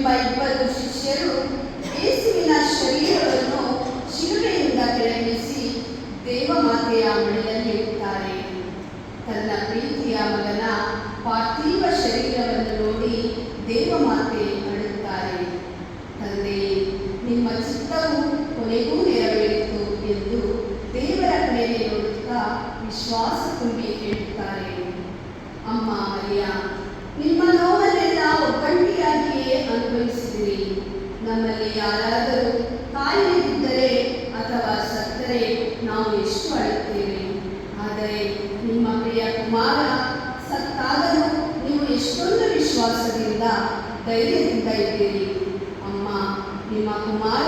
ಎಂಬ ಇಬ್ಬರು ಶಿಷ್ಯರು ಯೇಸುವಿನ ಶರೀರವನ್ನು ಶಿಲುಬೆಯಿಂದ ಕೆಳಗಿಳಿಸಿ ದೇವಮಾತೆಯ ಮಡಿಲಲ್ಲಿ ಇಡುತ್ತಾರೆ. ತನ್ನ ಪ್ರೀತಿಯ ಮಗನ ಪಾರ್ಥಿವ ಶರೀರವನ್ನು ನೋಡಿ ದೇವಮಾತೆ ಅಳುತ್ತಾರೆ. ತಂದೆಯೇ, ನಿಮ್ಮ ಚಿತ್ತವು ಕೊನೆಗೂ ನೆರವೇರಿತು ಎಂದು ದೇವರ ಕಡೆಗೆ ನೋಡುತ್ತಾ ವಿಶ್ವಾಸ ತುಂಬಿ ಹೇಳುತ್ತಾರೆ. ಅಮ್ಮ ಮರಿಯ, ನಿಮ್ಮ ನೋವನ್ನೆಲ್ಲ ಒಬ್ಬಂಟಿಯಾಗಿಯೇ ಅನುಭವಿಸಿದಿರಿ. ನಮ್ಮಲ್ಲಿ ಯಾರಾದರೂ ಕಾಯಿಲೆ ಬಿದ್ದರೆ ಅಥವಾ ಸತ್ತರೆ ನಾವು ಎಷ್ಟು ಅಳುತ್ತೇವೆ. ಆದರೆ ನಿಮ್ಮ ಪ್ರಿಯ ಕುಮಾರ ಸತ್ತಾದರೂ ನೀವು ಎಷ್ಟೊಂದು ವಿಶ್ವಾಸದಿಂದ ಧೈರ್ಯದಿಂದ ಇದ್ದೀರಿ. ಅಮ್ಮ, ನಿಮ್ಮ ಕುಮಾರ